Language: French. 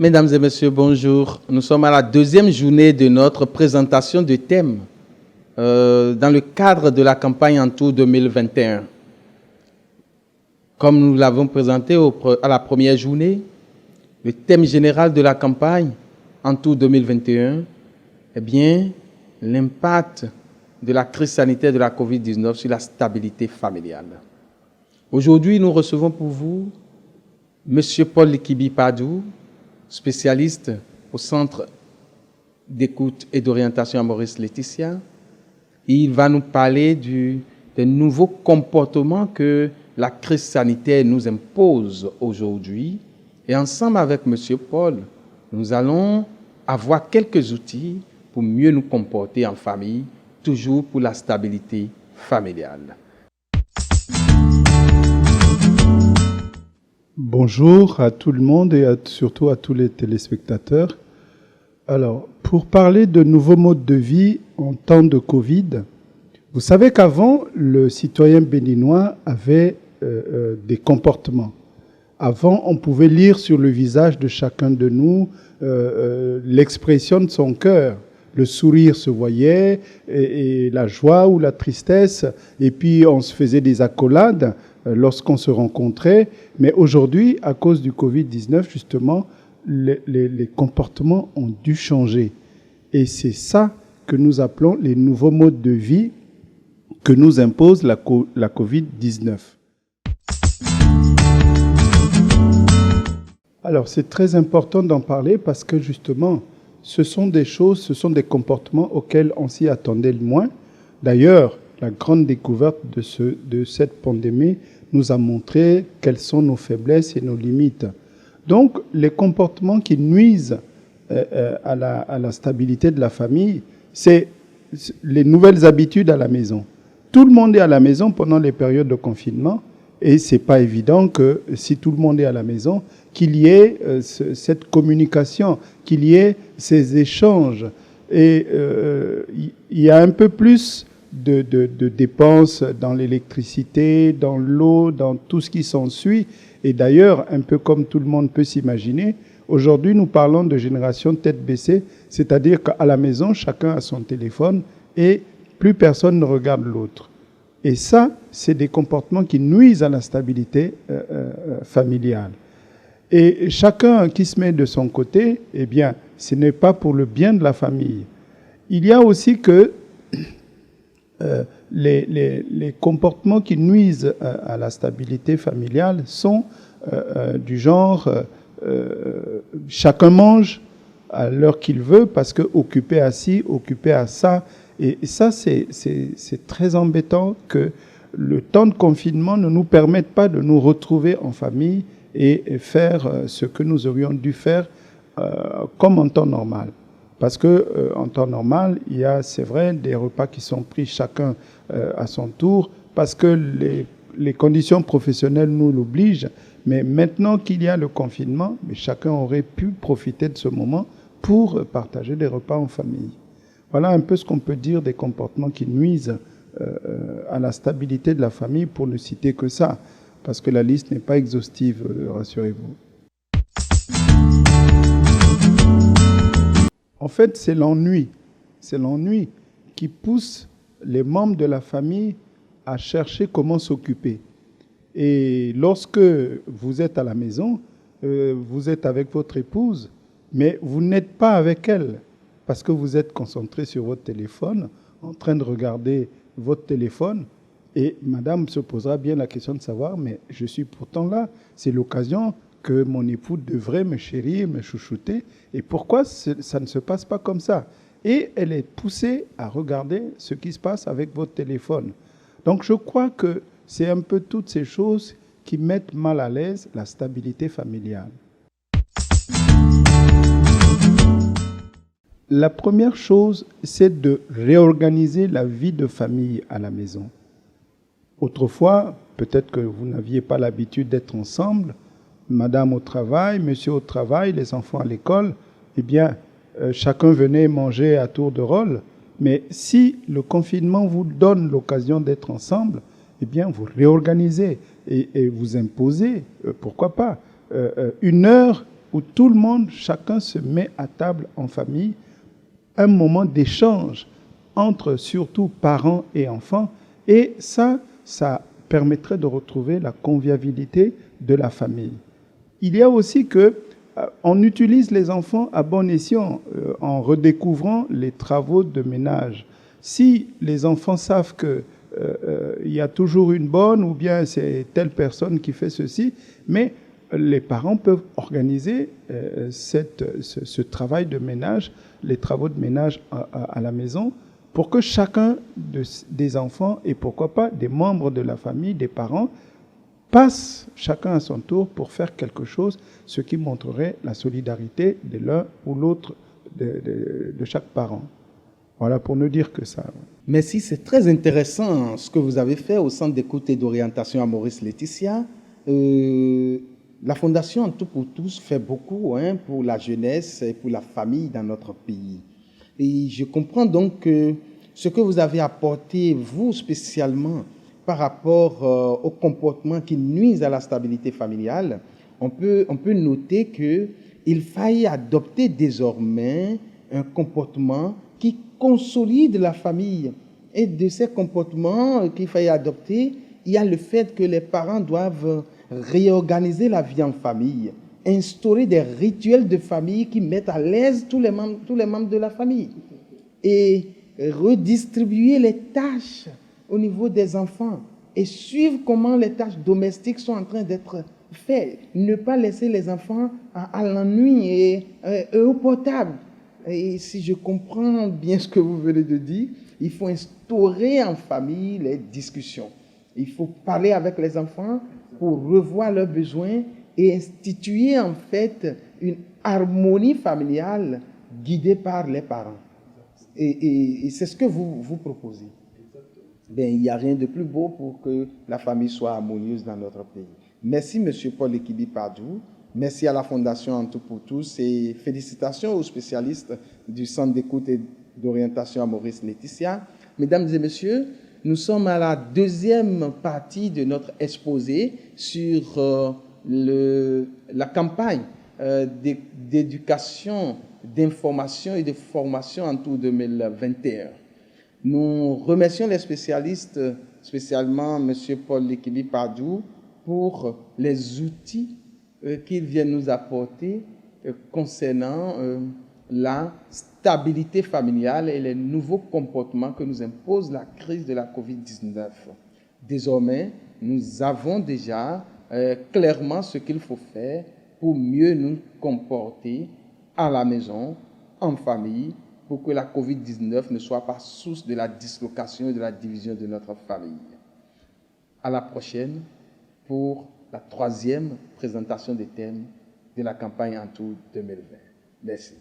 Mesdames et messieurs, bonjour. Nous sommes à la deuxième journée de notre présentation de thèmes dans le cadre de la campagne Entour 2021. Comme nous l'avons présenté à la première journée, le thème général de la campagne Entour 2021, eh bien, l'impact de la crise sanitaire de la COVID-19 sur la stabilité familiale. Aujourd'hui, nous recevons pour vous M. Paul Likibi-Padou, spécialiste au Centre d'écoute et d'orientation à Maurice Laetitia. Il va nous parler des nouveaux comportements que la crise sanitaire nous impose aujourd'hui. Et ensemble avec M. Paul, nous allons avoir quelques outils pour mieux nous comporter en famille, toujours pour la stabilité familiale. Bonjour à tout le monde et surtout à tous les téléspectateurs. Alors, pour parler de nouveaux modes de vie en temps de Covid, vous savez qu'avant, le citoyen béninois avait des comportements. Avant, on pouvait lire sur le visage de chacun de nous l'expression de son cœur. Le sourire se voyait, et la joie ou la tristesse, et puis on se faisait des accolades lorsqu'on se rencontrait. Mais aujourd'hui, à cause du Covid-19, justement, les comportements ont dû changer. Et c'est ça que nous appelons les nouveaux modes de vie que nous impose la Covid-19. Alors, c'est très important d'en parler parce que, justement, ce sont des choses, ce sont des comportements auxquels on s'y attendait le moins. D'ailleurs, la grande découverte de cette pandémie nous a montré quelles sont nos faiblesses et nos limites. Donc, les comportements qui nuisent à la stabilité de la famille, c'est les nouvelles habitudes à la maison. Tout le monde est à la maison pendant les périodes de confinement et c'est pas évident que si tout le monde est à la maison, qu'il y ait cette communication, qu'il y ait ces échanges. Et il y a un peu plus de dépenses dans l'électricité, dans l'eau, dans tout ce qui s'ensuit. Et d'ailleurs, un peu comme tout le monde peut s'imaginer, aujourd'hui, nous parlons de génération tête baissée, c'est-à-dire qu'à la maison, chacun a son téléphone et plus personne ne regarde l'autre. Et ça, c'est des comportements qui nuisent à la stabilité familiale. Et chacun qui se met de son côté, eh bien, ce n'est pas pour le bien de la famille. Il y a aussi que les comportements qui nuisent à la stabilité familiale sont du genre chacun mange à l'heure qu'il veut parce que occupé à ci, occupé à ça. Et ça, c'est très embêtant que le temps de confinement ne nous permette pas de nous retrouver en famille et faire ce que nous aurions dû faire comme en temps normal. Parce que en temps normal, il y a, c'est vrai, des repas qui sont pris chacun à son tour, parce que les conditions professionnelles nous l'obligent. Mais maintenant qu'il y a le confinement, chacun aurait pu profiter de ce moment pour partager des repas en famille. Voilà un peu ce qu'on peut dire des comportements qui nuisent à la stabilité de la famille, pour ne citer que ça, parce que la liste n'est pas exhaustive, rassurez-vous. En fait, c'est l'ennui qui pousse les membres de la famille à chercher comment s'occuper. Et lorsque vous êtes à la maison, vous êtes avec votre épouse, mais vous n'êtes pas avec elle, parce que vous êtes concentré sur votre téléphone, en train de regarder votre téléphone, et madame se posera bien la question de savoir, mais je suis pourtant là, c'est l'occasion que mon époux devrait me chérir, me chouchouter, et pourquoi ça ne se passe pas comme ça? Et elle est poussée à regarder ce qui se passe avec votre téléphone. Donc je crois que c'est un peu toutes ces choses qui mettent mal à l'aise la stabilité familiale. La première chose, c'est de réorganiser la vie de famille à la maison. Autrefois, peut-être que vous n'aviez pas l'habitude d'être ensemble, madame au travail, monsieur au travail, les enfants à l'école, eh bien, chacun venait manger à tour de rôle. Mais si le confinement vous donne l'occasion d'être ensemble, eh bien, vous réorganisez et vous imposez, pourquoi pas, une heure où tout le monde, chacun se met à table en famille, un moment d'échange entre surtout parents et enfants. Et ça permettrait de retrouver la convivialité de la famille. Il y a aussi que on utilise les enfants à bon escient en redécouvrant les travaux de ménage. Si les enfants savent que il y a toujours une bonne ou bien c'est telle personne qui fait ceci, mais les parents peuvent organiser ce travail de ménage, les travaux de ménage à la maison, pour que chacun des enfants et pourquoi pas des membres de la famille, des parents, passe chacun à son tour pour faire quelque chose, ce qui montrerait la solidarité de l'un ou l'autre de chaque parent. Voilà, pour ne dire que ça. Merci, c'est très intéressant ce que vous avez fait au Centre d'écoute et d'orientation à Maurice Laetitia. La Fondation En Tout pour Tous fait beaucoup pour la jeunesse et pour la famille dans notre pays. Et je comprends donc que ce que vous avez apporté, vous spécialement, par rapport aux comportements qui nuisent à la stabilité familiale, on peut noter qu'il faille adopter désormais un comportement qui consolide la famille. Et de ces comportements qu'il faille adopter, il y a le fait que les parents doivent réorganiser la vie en famille, instaurer des rituels de famille qui mettent à l'aise tous les membres de la famille et redistribuer les tâches au niveau des enfants et suivre comment les tâches domestiques sont en train d'être faites. Ne pas laisser les enfants à l'ennui et au portable. Et si je comprends bien ce que vous venez de dire, il faut instaurer en famille les discussions. Il faut parler avec les enfants pour revoir leurs besoins et instituer en fait une harmonie familiale guidée par les parents. Et c'est ce que vous proposez. Ben, il n'y a rien de plus beau pour que la famille soit harmonieuse dans notre pays. Merci, M. Paul Ekibi Pardou. Merci à la Fondation En Tout pour Tous et félicitations aux spécialistes du Centre d'écoute et d'orientation à Maurice Laetitia. Mesdames et messieurs, nous sommes à la deuxième partie de notre exposé sur la campagne d'éducation, d'information et de formation en tout 2021. Nous remercions les spécialistes, spécialement M. Paul Ekibi Pardou, pour les outils qu'ils viennent nous apporter concernant la stabilité familiale et les nouveaux comportements que nous impose la crise de la COVID-19. Désormais, nous avons déjà clairement ce qu'il faut faire pour mieux nous comporter à la maison, en famille, pour que la COVID-19 ne soit pas source de la dislocation et de la division de notre famille. À la prochaine pour la troisième présentation des thèmes de la campagne En Tout 2020. Merci.